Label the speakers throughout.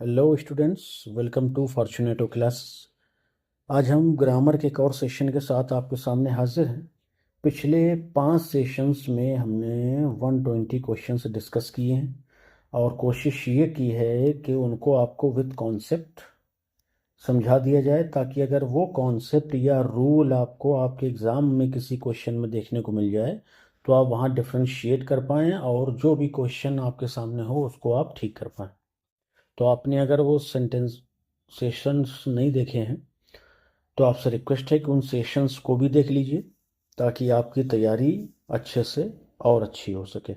Speaker 1: Hello students, welcome to Fortunato class. आज हम grammar के एक और सेशन के साथ आपके सामने हाजिर हैं। पिछले 5 सेशंस में हमने 120 क्वेश्चंस डिस्कस किए हैं और कोशिश ये की है कि उनको आपको विद कॉन्सेप्ट समझा दिया जाए, ताकि अगर वो कॉन्सेप्ट या रूल आपको आपके एग्ज़ाम में किसी क्वेश्चन में देखने को मिल जाए तो आप वहाँ डिफ्रेंशिएट कर पाएँ और जो भी क्वेश्चन आपके सामने हो उसको आप ठीक कर पाएँ। तो आपने अगर वो सेंटेंस सेशंस नहीं देखे हैं तो आपसे रिक्वेस्ट है कि उन सेशंस को भी देख लीजिए, ताकि आपकी तैयारी अच्छे से और अच्छी हो सके।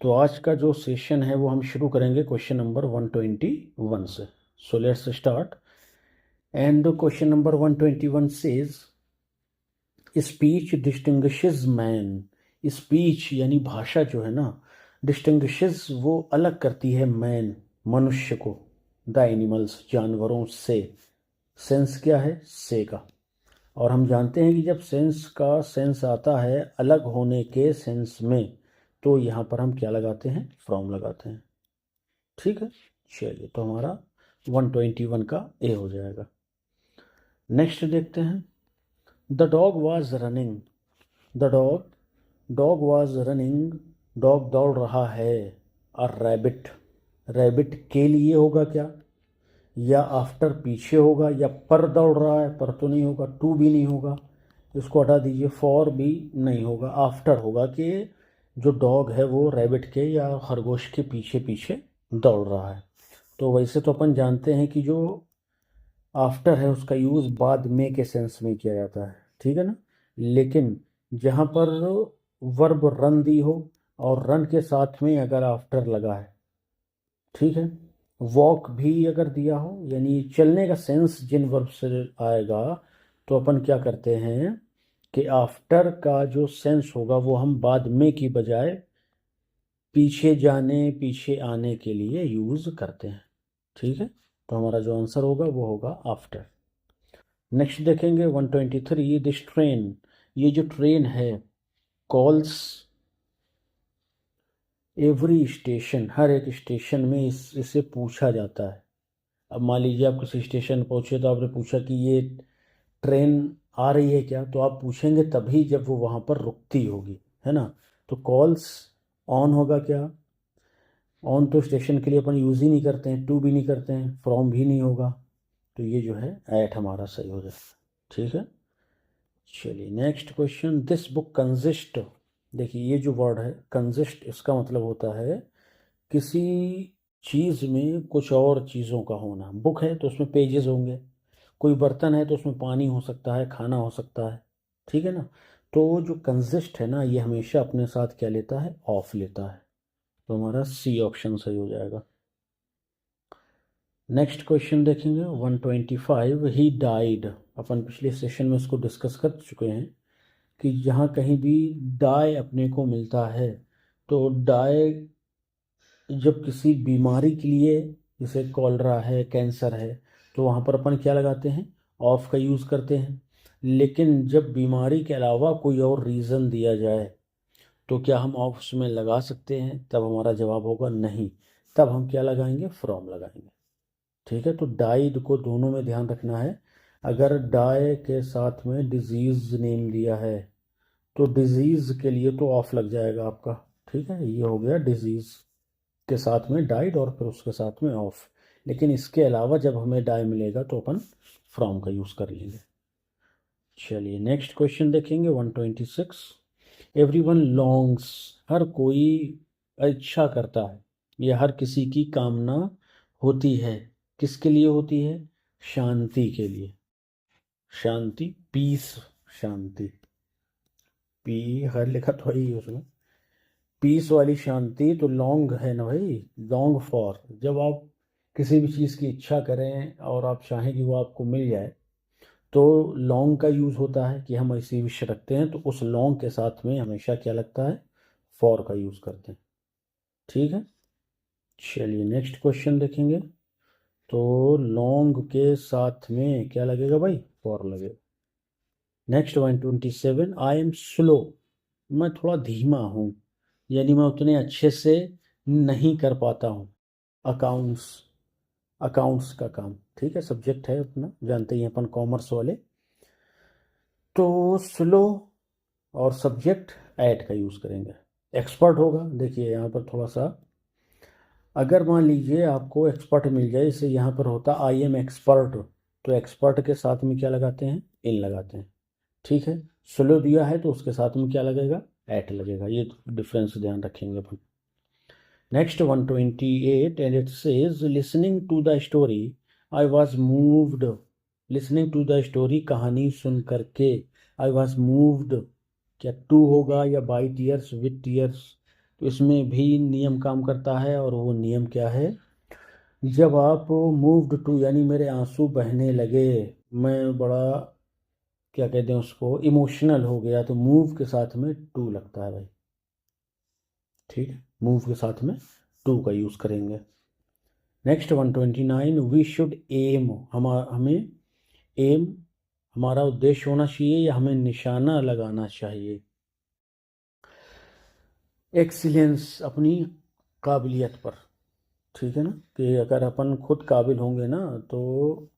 Speaker 1: तो आज का जो सेशन है वो हम शुरू करेंगे क्वेश्चन नंबर 121 से। So let's start. And question number 121 says speech distinguishes man. Speech यानी भाषा जो है ना, डिस्टिंग्विशेस वो अलग करती है मैन मनुष्य को, द एनिमल्स जानवरों से। सेंस क्या है? से का। और हम जानते हैं कि जब सेंस का सेंस आता है अलग होने के सेंस में, तो यहाँ पर हम क्या लगाते हैं? फ्रॉम लगाते हैं। ठीक है, चलिए, तो हमारा 121 का ए हो जाएगा। नेक्स्ट देखते हैं। The dog was running. The dog was running. Dog दौड़ रहा है। और रैबिट, रैबिट के लिए होगा क्या, या आफ्टर पीछे होगा, या पर दौड़ रहा है, पर तो नहीं होगा, टू भी नहीं होगा, इसको हटा दीजिए, फॉर भी नहीं होगा, आफ्टर होगा कि जो डॉग है वो रैबिट के या खरगोश के पीछे पीछे दौड़ रहा है। तो वैसे तो अपन जानते हैं कि जो आफ्टर है उसका यूज़ बाद में के सेंस में किया जाता है, ठीक है ना। लेकिन जहाँ पर वर्ब रन दी हो और रन के साथ में अगर आफ्टर लगा है, ठीक है, वॉक भी अगर दिया हो, यानी चलने का सेंस जिन वर्ब से आएगा, तो अपन क्या करते हैं कि आफ्टर का जो सेंस होगा वो हम बाद में की बजाय पीछे जाने पीछे आने के लिए यूज़ करते हैं। ठीक है, तो हमारा जो आंसर होगा वो होगा आफ्टर। नेक्स्ट देखेंगे 123। दिस ट्रेन, ये जो ट्रेन है, कॉल्स एवरी स्टेशन, हर एक स्टेशन में इसे पूछा जाता है। अब मान लीजिए आप किसी स्टेशन पहुंचे तो आपने पूछा कि ये ट्रेन आ रही है क्या, तो आप पूछेंगे तभी जब वो वहाँ पर रुकती होगी, है ना। तो कॉल्स ऑन होगा क्या? ऑन तो स्टेशन के लिए अपन यूज़ ही नहीं करते हैं, टू भी नहीं करते हैं, फ्रॉम भी नहीं होगा, तो ये जो है एट हमारा सही हो जाएगा। ठीक है, चलिए next question. This book consist. देखिए ये जो वर्ड है कंजिस्ट, इसका मतलब होता है किसी चीज़ में कुछ और चीज़ों का होना। बुक है तो उसमें पेजेस होंगे, कोई बर्तन है तो उसमें पानी हो सकता है, खाना हो सकता है, ठीक है ना। तो जो कंजिस्ट है ना, ये हमेशा अपने साथ क्या लेता है? ऑफ लेता है। तो हमारा सी ऑप्शन सही हो जाएगा। नेक्स्ट क्वेश्चन देखेंगे 125। He died. अपन पिछले सेशन में इसको डिस्कस कर चुके हैं कि जहाँ कहीं भी डाई अपने को मिलता है, तो डाई जब किसी बीमारी के लिए, जैसे कॉलरा है, कैंसर है, तो वहाँ पर अपन क्या लगाते हैं? ऑफ का यूज़ करते हैं। लेकिन जब बीमारी के अलावा कोई और रीज़न दिया जाए तो क्या हम ऑफ उसमें लगा सकते हैं? तब हमारा जवाब होगा नहीं। तब हम क्या लगाएंगे? फ्रॉम लगाएंगे। ठीक है, तो डाइड को दोनों में ध्यान रखना है। अगर डाई के साथ में डिजीज़ नेम दिया है तो डिजीज़ के लिए तो ऑफ लग जाएगा आपका। ठीक है, ये हो गया डिजीज़ के साथ में डाइड और फिर उसके साथ में ऑफ। लेकिन इसके अलावा जब हमें डाई मिलेगा तो अपन फ्रॉम का यूज़ कर लेंगे। चलिए नेक्स्ट क्वेश्चन देखेंगे 126। Everyone longs. हर कोई इच्छा करता है, यह हर किसी की कामना होती है। किसके लिए होती है? शांति के लिए। शांति, पीस, शांति। पी हर लिखा तो है ही उसमें, पीस वाली शांति। तो लॉन्ग है ना भाई, लॉन्ग फॉर। जब आप किसी भी चीज़ की इच्छा करें और आप चाहें कि वो आपको मिल जाए, तो लॉन्ग का यूज़ होता है कि हम ऐसी विश रखते हैं, तो उस लॉन्ग के साथ में हमेशा क्या लगता है? फॉर का यूज़ करते हैं। ठीक है, चलिए नेक्स्ट क्वेश्चन देखेंगे। तो लॉन्ग के साथ में क्या लगेगा भाई? फॉर लगेगा। नेक्स्ट 127। I am slow. मैं थोड़ा धीमा हूँ, यानी मैं उतने अच्छे से नहीं कर पाता हूँ अकाउंट्स। अकाउंट्स का काम, ठीक है, सब्जेक्ट है अपना, जानते ही अपन कॉमर्स वाले। तो स्लो और सब्जेक्ट एट का यूज़ करेंगे। एक्सपर्ट होगा, देखिए यहाँ पर थोड़ा सा, अगर मान लीजिए आपको एक्सपर्ट मिल जाए, इसे यहाँ पर होता आई एम एक्सपर्ट, तो एक्सपर्ट के साथ में क्या लगाते हैं, इन लगाते हैं, ठीक है। स्लो दिया है तो उसके साथ में क्या लगेगा, एट लगेगा, ये डिफरेंस ध्यान रखेंगे अपन। Next 128 and it says listening to the story I was moved, listening to the story कहानी सुन करके, आई वॉज मूव्ड, क्या टू होगा या बाई टीयर्स, विद टीयर्स, तो इसमें भी नियम काम करता है, और वो नियम क्या है, जब आप मूव्ड टू यानी मेरे आंसू बहने लगे, मैं बड़ा क्या कहते हैं उसको, इमोशनल हो गया, तो मूव के साथ में टू लगता है भाई, ठीक है, मूव के साथ में टू का यूज़ करेंगे। नेक्स्ट 129 वी शुड एम, हमें एम हमारा उद्देश्य होना चाहिए या हमें निशाना लगाना चाहिए। एक्सीलेंस अपनी काबिलियत पर, ठीक है ना, कि अगर अपन खुद काबिल होंगे ना तो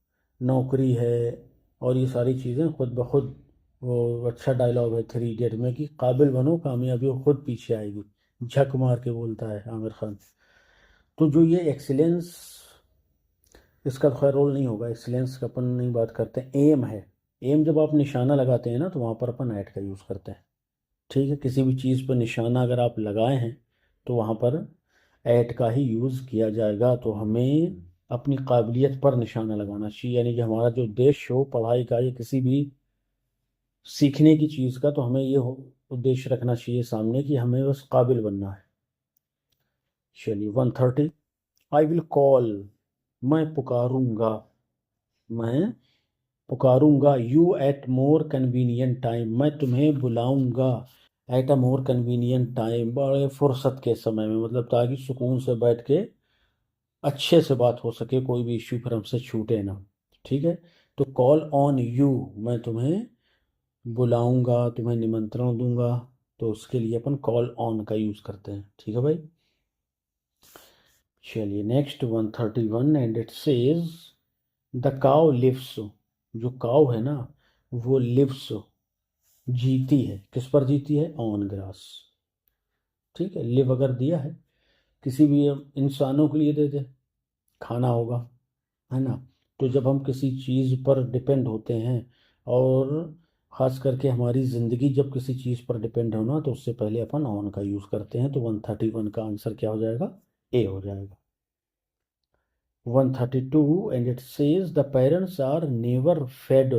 Speaker 1: नौकरी है और ये सारी चीज़ें खुद ब खुद, वो अच्छा डायलॉग है थ्री इडियट में कि काबिल बनो कामयाबी खुद पीछे आएगी, झक मार के बोलता है आमिर खान। तो जो ये एक्सीलेंस, इसका खैर रोल नहीं होगा, एक्सीलेंस का अपन नहीं बात करते, एम है। एम जब आप निशाना लगाते हैं ना तो वहाँ पर अपन ऐट का यूज़ करते हैं, ठीक है, किसी भी चीज़ पर निशाना अगर आप लगाए हैं तो वहाँ पर ऐट का ही यूज़ किया जाएगा। तो हमें अपनी काबिलियत पर निशाना लगाना चाहिए, यानी कि हमारा जो उद्देश्य हो पढ़ाई का या किसी भी सीखने की चीज़ का, तो हमें ये उद्देश्य रखना चाहिए सामने कि हमें बस काबिल बनना है। चलिए 130 आई विल कॉल, मैं पुकारूंगा, मैं पुकारूंगा, you at more convenient time, मैं तुम्हें बुलाऊंगा at a more convenient time, बड़े फुर्सत के समय में, मतलब ताकि सुकून से बैठ के अच्छे से बात हो सके, कोई भी इश्यू फिर हमसे छूटे ना, ठीक है। तो कॉल ऑन यू, मैं तुम्हें बुलाऊंगा, तुम्हें निमंत्रण दूंगा, तो उसके लिए अपन कॉल ऑन का यूज़ करते हैं, ठीक है भाई। चलिए next 131 and it says the cow lives, जो काउ है ना वो लिव्स जीती है, किस पर जीती है, ऑन ग्रास, ठीक है। लिव अगर दिया है किसी भी इंसानों के लिए दे दे, खाना होगा, है ना। तो जब हम किसी चीज़ पर डिपेंड होते हैं, और ख़ास करके हमारी ज़िंदगी जब किसी चीज़ पर डिपेंड होना, तो उससे पहले अपन ऑन का यूज़ करते हैं। तो 131 का आंसर क्या हो जाएगा, ए हो जाएगा। 132 and it says the parents are never fed,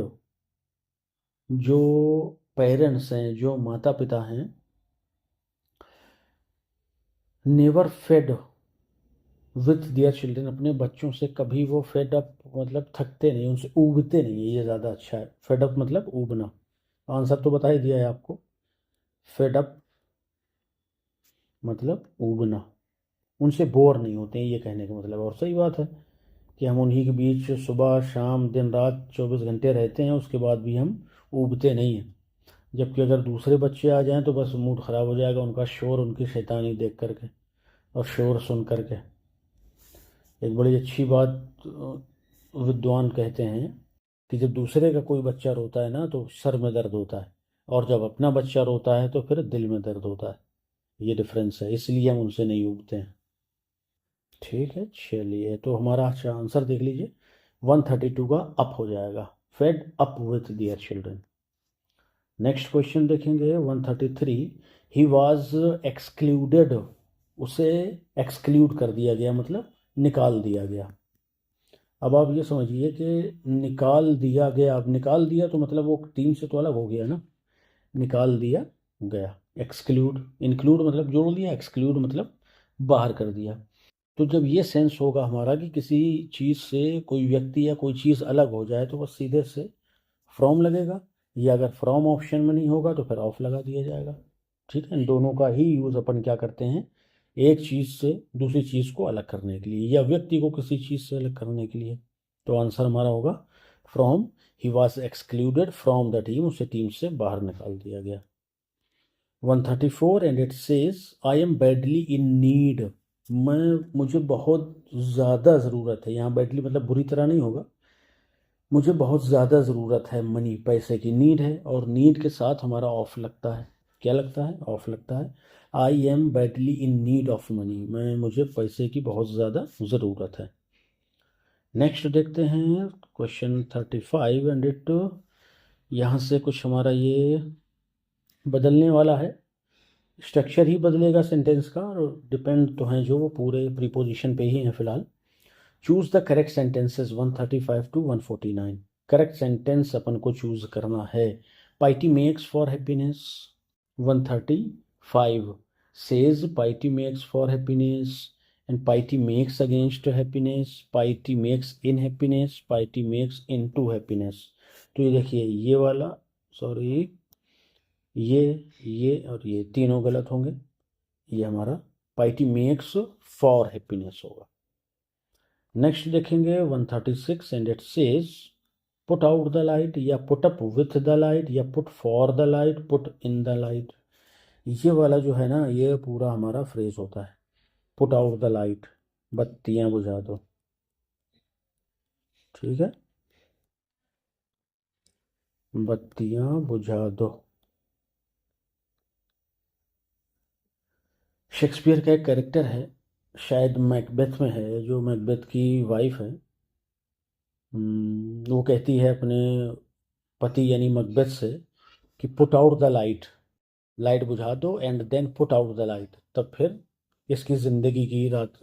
Speaker 1: जो पेरेंट्स हैं, जो माता पिता हैं, never fed with their children, अपने बच्चों से कभी वो फेड अप मतलब थकते नहीं, उनसे ऊबते नहीं है, ये ज़्यादा अच्छा है। फेड अप मतलब ऊबना, आंसर तो बता ही दिया है आपको, फेड अप मतलब ऊबना, उनसे बोर नहीं होते हैं, ये कहने का मतलब। और सही बात है कि हम उन्हीं के बीच सुबह शाम दिन रात 24 घंटे रहते हैं, उसके बाद भी हम ऊबते नहीं हैं। जबकि अगर दूसरे बच्चे आ जाएं तो बस मूड ख़राब हो जाएगा, उनका शोर, उनकी शैतानी देख करके और शोर सुन करके। एक बड़ी अच्छी बात विद्वान कहते हैं कि जब दूसरे का कोई बच्चा रोता है ना तो सर में दर्द होता है, और जब अपना बच्चा रोता है तो फिर दिल में दर्द होता है, ये डिफरेंस है, इसलिए हम उनसे नहीं उगते हैं, ठीक है। चलिए तो हमारा अच्छा आंसर देख लीजिए, 132 का अप हो जाएगा, fed up with their children. Next question देखेंगे 133 ही वॉज एक्सक्लूडेड, उसे एक्सक्लूड कर दिया गया मतलब निकाल दिया गया। अब आप ये समझिए कि निकाल दिया गया, अब निकाल दिया तो मतलब वो टीम से तो अलग हो गया ना, निकाल दिया गया। एक्सक्लूड, इंक्लूड मतलब जोड़ दिया, एक्सक्लूड मतलब बाहर कर दिया। तो जब ये सेंस होगा हमारा कि किसी चीज़ से कोई व्यक्ति या कोई चीज़ अलग हो जाए तो बस सीधे से फ्रॉम लगेगा, या अगर फ्रॉम ऑप्शन में नहीं होगा तो फिर ऑफ लगा दिया जाएगा, ठीक है। इन दोनों का ही यूज़ अपन क्या करते हैं, एक चीज़ से दूसरी चीज़ को अलग करने के लिए या व्यक्ति को किसी चीज़ से अलग करने के लिए। तो आंसर हमारा होगा from, he was excluded from the team, उसे टीम से बाहर निकाल दिया गया। 134 and it says I am badly in need, मुझे बहुत ज़्यादा ज़रूरत है, यहाँ बैडली मतलब बुरी तरह नहीं होगा, मुझे बहुत ज़्यादा ज़रूरत है मनी, पैसे की नीड है, और नीड के साथ हमारा ऑफ लगता है। क्या लगता है? ऑफ लगता है। I am badly in need of money, मुझे पैसे की बहुत ज़्यादा ज़रूरत है। नेक्स्ट देखते हैं क्वेश्चन 35 एंड इट, यहाँ से कुछ हमारा ये बदलने वाला है, स्ट्रक्चर ही बदलेगा सेंटेंस का, और डिपेंड तो हैं जो वो पूरे प्रीपोजिशन पे ही हैं फिलहाल। Choose the correct sentences 135 to 149। Correct sentence अपन को चूज करना है। Pity makes for happiness, 135 says pity makes for happiness, and pity makes against happiness, pity makes in happiness, pity makes into happiness. तो ये देखिए, ये वाला, sorry, ये और ये तीनों गलत होंगे। ये हमारा पाइटी मेक्स फॉर हैप्पीनेस होगा। नेक्स्ट देखेंगे 136 and it says put out the light, या put up with the light, या put for the light, put in the light. ये वाला जो है ना, ये पूरा हमारा फ्रेज होता है। पुट आउट द लाइट, बत्तियां बुझा दो। ठीक है, बत्तियां बुझा दो। शेक्सपियर का एक कैरेक्टर है, शायद मैकबेथ में है, जो मैकबेथ की वाइफ है। वो कहती है अपने पति यानी मैकबेथ से कि put out the light, light बुझा दो, and then put out the light, तब फिर इसकी ज़िंदगी की रात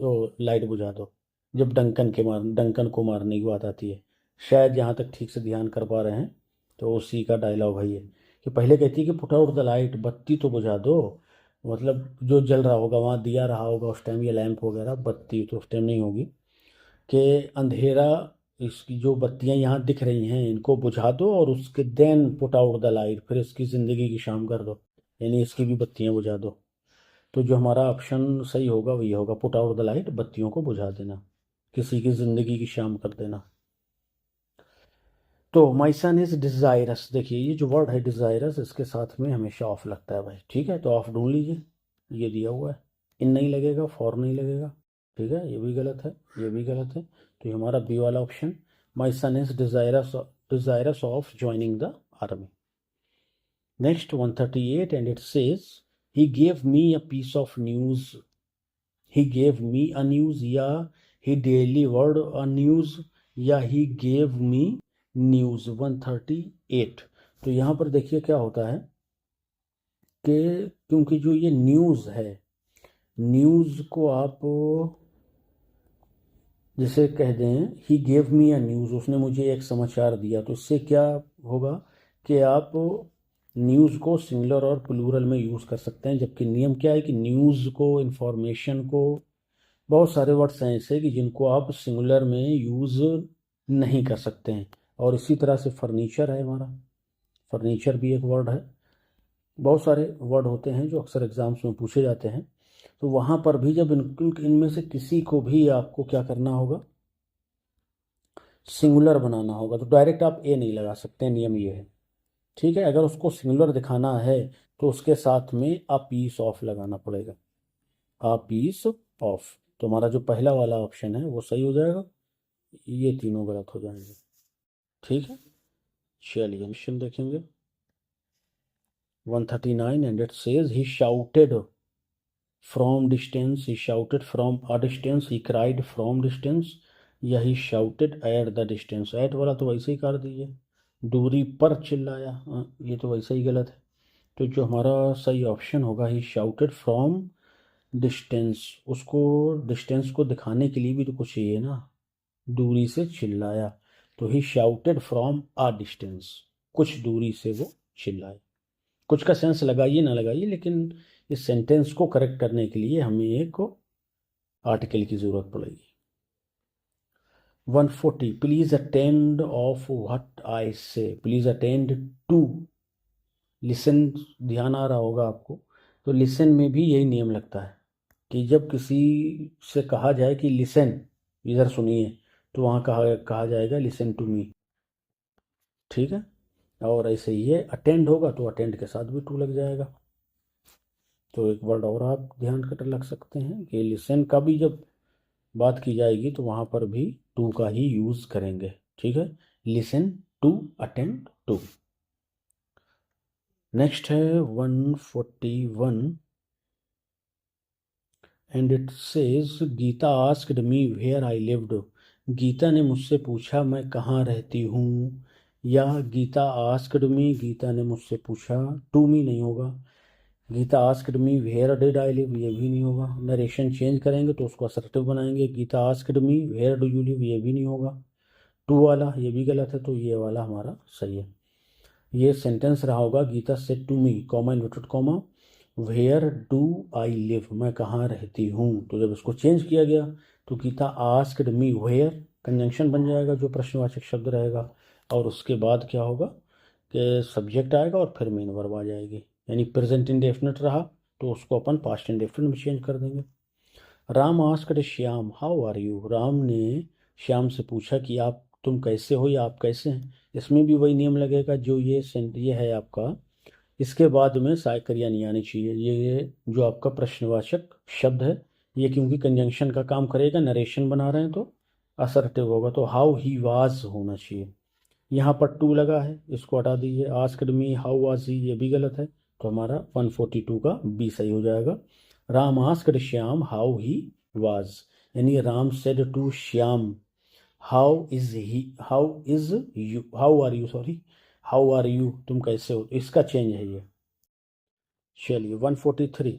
Speaker 1: लाइट बुझा दो। जब डंकन को मारने की बात आती है, शायद यहाँ तक ठीक से ध्यान कर पा रहे हैं, तो उसी का डायलॉग है ये, कि पहले कहती है कि पुट आउट द लाइट, बत्ती तो बुझा दो, मतलब जो जल रहा होगा वहाँ दिया रहा होगा उस टाइम, ये लैंप वगैरह, बत्ती तो उस टाइम नहीं होगी, कि अंधेरा, इसकी जो बत्तियां यहाँ दिख रही हैं इनको बुझा दो, और उसके then put out the light, फिर इसकी ज़िंदगी की शाम कर दो, यानी इसकी भी बत्तियां बुझा दो। तो जो हमारा ऑप्शन सही होगा वही होगा, पुट आउट द लाइट, बत्तियों को बुझा देना, किसी की ज़िंदगी की शाम कर देना। तो माई सन इज डिज़ायरस, देखिए ये जो वर्ड है डिज़ायरस, इसके साथ में हमेशा ऑफ लगता है भाई। ठीक है, तो ऑफ ढूंढ लीजिए, ये दिया हुआ है। इन नहीं लगेगा, फॉर नहीं लगेगा। ठीक है, ये भी गलत है, ये भी गलत है, तो ये हमारा बी वाला option, my son is desirous of joining the army. Next 138 and it says he gave me a piece of news, he gave me a news, या ही डिलीवर्ड अ न्यूज़, या ही गेव मी news, 138। तो यहाँ पर देखिए क्या होता है कि क्योंकि जो ये न्यूज़ है, न्यूज़ को आप जैसे कह दें ही गेव मी अ न्यूज़, उसने मुझे एक समाचार दिया, तो इससे क्या होगा कि आप न्यूज़ को सिंगुलर और प्लूरल में यूज़ कर सकते हैं, जबकि नियम क्या है कि न्यूज़ को, इंफॉर्मेशन को, बहुत सारे वर्ड्स हैं ऐसे कि जिनको आप सिंगुलर में यूज़ नहीं कर सकते हैं। और इसी तरह से फर्नीचर है हमारा, फर्नीचर भी एक वर्ड है। बहुत सारे वर्ड होते हैं जो अक्सर एग्जाम्स में पूछे जाते हैं, तो वहाँ पर भी जब इनमें से किसी को भी आपको क्या करना होगा, सिंगुलर बनाना होगा, तो डायरेक्ट आप ए नहीं लगा सकते, नियम ये है। ठीक है, अगर उसको सिंगुलर दिखाना है तो उसके साथ में अ पीस ऑफ लगाना पड़ेगा, अ पीस ऑफ। तो हमारा जो पहला वाला ऑप्शन है वो सही हो जाएगा, ये तीनों गलत हो जाएंगे। ठीक है, चलिए क्वेश्चन देखेंगे 139 and it says he shouted from distance, he shouted from a distance, he cried from distance, या he shouted at the distance. At वाला तो वैसे ही कर दीजिए, दूरी पर चिल्लाया, ये तो वैसे ही गलत है। तो जो हमारा सही ऑप्शन होगा, ही शाउटेड फ्रॉम डिस्टेंस, उसको डिस्टेंस को दिखाने के लिए भी तो कुछ चाहिए ना, दूरी से चिल्लाया, तो ही शाउटेड फ्रॉम अ डिस्टेंस, कुछ दूरी से वो चिल्लाए। कुछ का सेंस लगाइए ना लगाइए, लेकिन इस सेंटेंस को करेक्ट करने के लिए हमें एक आर्टिकल की ज़रूरत पड़ेगी। 140 please attend of what I से, प्लीज अटेंड टू, लिसन, ध्यान आ रहा होगा आपको, तो लिसन में भी यही नियम लगता है कि जब किसी से कहा जाए कि लिसन, इधर सुनिए, तो वहाँ कहा जाएगा लिसन टू मी। ठीक है, और ऐसे ही ये अटेंड होगा तो अटेंड के साथ भी टू लग जाएगा। तो एक वर्ड और आप ध्यान कर रख सकते हैं कि लिसन का भी जब बात की जाएगी तो वहाँ पर भी टू का ही यूज़ करेंगे। ठीक है, listen to, attend to. Next है 141 and it says Geeta asked me where I lived. Geeta ने मुझसे पूछा मैं कहाँ रहती हूँ, या गीता आस्क्ड मी, गीता ने मुझसे पूछा, टू मी नहीं होगा। Geeta asked me where did I live, ये भी नहीं होगा। नरेशन चेंज करेंगे तो उसको असर्टिव बनाएंगे। Geeta asked me where do you live, ये भी नहीं होगा। टू वाला ये भी गलत है, तो ये वाला हमारा सही है। ये सेंटेंस रहा होगा Geeta said to me, comma inverted comma, where do I live, मैं कहाँ रहती हूँ। तो जब इसको चेंज किया गया तो Geeta asked me where, conjunction बन जाएगा जो प्रश्नवाचक शब्द रहेगा, और उसके बाद क्या होगा कि सब्जेक्ट आएगा और फिर मेन वर्ब आ जाएगी। यानी प्रेजेंट इंडेफिनिट रहा तो उसको अपन पास्ट इंडेफिनिट में चेंज कर देंगे। Ram asked Shyam how are you, Ram ने श्याम से पूछा कि आप, तुम कैसे हो या आप कैसे हैं। इसमें भी वही नियम लगेगा जो ये है आपका, इसके बाद में सहायक क्रिया नहीं आनी चाहिए। ये जो आपका प्रश्नवाचक शब्द है ये क्योंकि कंजंक्शन का काम करेगा, नरेशन बना रहे हैं तो असर्टिव होगा, तो हाउ ही वाज होना चाहिए। यहाँ पर टू लगा है, इसको हटा दीजिए। Asked me how was he, ये भी गलत है, तो हमारा 142 का बी सही हो जाएगा। Ram asked Shyam how he was, यानी Ram said to Shyam how is he, how is you, how are you, sorry how are you, तुम कैसे हो, इसका चेंज है ये। चलिए 143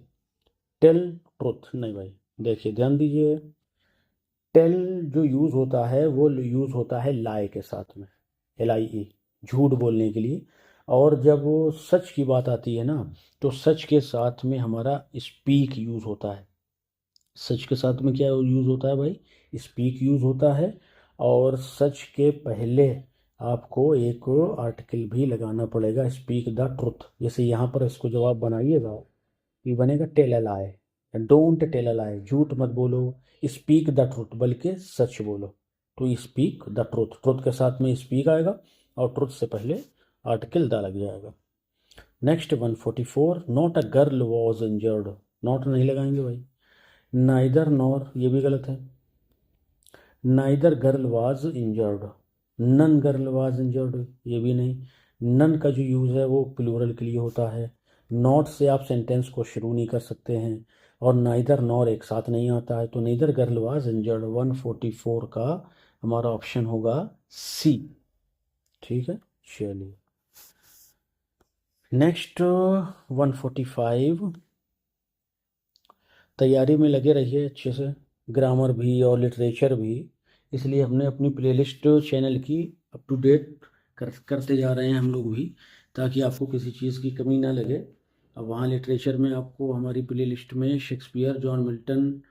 Speaker 1: टेल ट्रुथ, नहीं भाई, देखिए ध्यान दीजिए, टेल जो यूज होता है वो यूज होता है लाई के साथ में, LIE, झूठ बोलने के लिए। और जब वो सच की बात आती है ना तो सच के साथ में हमारा स्पीक यूज होता है। सच के साथ में क्या यूज होता है भाई, स्पीक यूज होता है। और सच के पहले आपको एक आर्टिकल भी लगाना पड़ेगा, स्पीक द ट्रुथ। जैसे यहाँ पर इसको जवाब बनाइएगा, ये बनेगा tell a lie, don't tell a lie, झूठ मत बोलो, स्पीक द ट्रुथ, बल्कि सच बोलो। तो स्पीक द ट्रुथ, ट्रुथ के साथ में स्पीक आएगा और ट्रुथ से पहले आर्टिकल द लग जाएगा। Next 144 not a girl was injured, not नहीं लगाएंगे भाई। नाइदर नॉर, ये भी गलत है। Neither girl was injured, none girl was injured, ये भी नहीं। नन का जो यूज़ है वो प्लूरल के लिए होता है। नॉट से आप सेंटेंस को शुरू नहीं कर सकते हैं, और नाइदर नॉर एक साथ नहीं आता है, तो नाइदर गर्ल वाज इंजर्ड 144 का हमारा ऑप्शन होगा सी। ठीक है, चलिए नेक्स्ट 145, तैयारी में लगे रहिए अच्छे से, ग्रामर भी और लिटरेचर भी। इसलिए हमने अपनी प्लेलिस्ट चैनल की अप टू डेट करते जा रहे हैं हम लोग भी, ताकि आपको किसी चीज़ की कमी ना लगे। अब वहाँ लिटरेचर में आपको हमारी प्लेलिस्ट में शेक्सपियर, जॉन मिल्टन,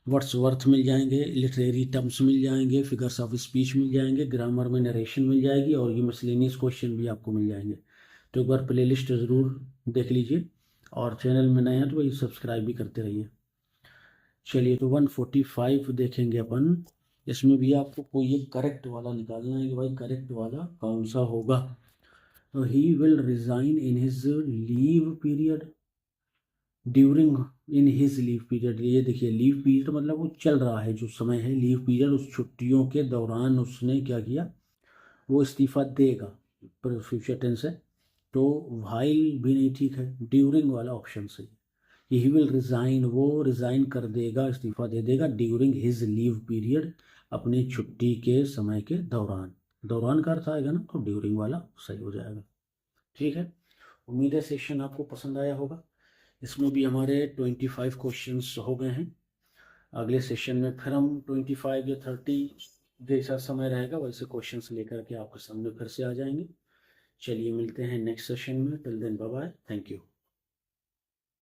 Speaker 1: वर्ड्सवर्थ मिल जाएंगे, लिटरेरी टर्म्स मिल जाएंगे, फिगर्स ऑफ स्पीच मिल जाएंगे, ग्रामर में नरेशन मिल जाएगी, और ये मिसलेनियस क्वेश्चन भी आपको मिल जाएंगे। तो एक बार प्लेलिस्ट ज़रूर देख लीजिए, और चैनल में नए हैं तो वही सब्सक्राइब भी करते रहिए। चलिए तो 145 देखेंगे अपन। इसमें भी आपको कोई एक करेक्ट वाला निकालना है कि भाई करेक्ट वाला कौन सा होगा। तो he will resign in his leave period, during in his leave period, ये देखिए लीव पीरियड मतलब वो चल रहा है जो समय है, लीव पीरियड उस छुट्टियों के दौरान उसने क्या किया, वो इस्तीफा देगा, पर फ्यूचर टेंस है, तो वाइल भी नहीं ठीक है, ड्यूरिंग वाला ऑप्शन सही है। ही विल रिज़ाइन, वो रिज़ाइन कर देगा, इस्तीफा दे देगा, ड्यूरिंग हिज लीव पीरियड, अपनी छुट्टी के समय के दौरान, दौरान का अर्थ आएगा ना, तो ड्यूरिंग वाला सही हो जाएगा। ठीक है, उम्मीद है सेशन आपको पसंद आया होगा। इसमें भी हमारे 25 क्वेश्चंस हो गए हैं। अगले सेशन में फिर हम 25 या 30 जैसा समय रहेगा वैसे क्वेश्चंस लेकर के आपके सामने फिर से आ जाएंगे। चलिए मिलते हैं नेक्स्ट सेशन में, till then bye bye, thank you.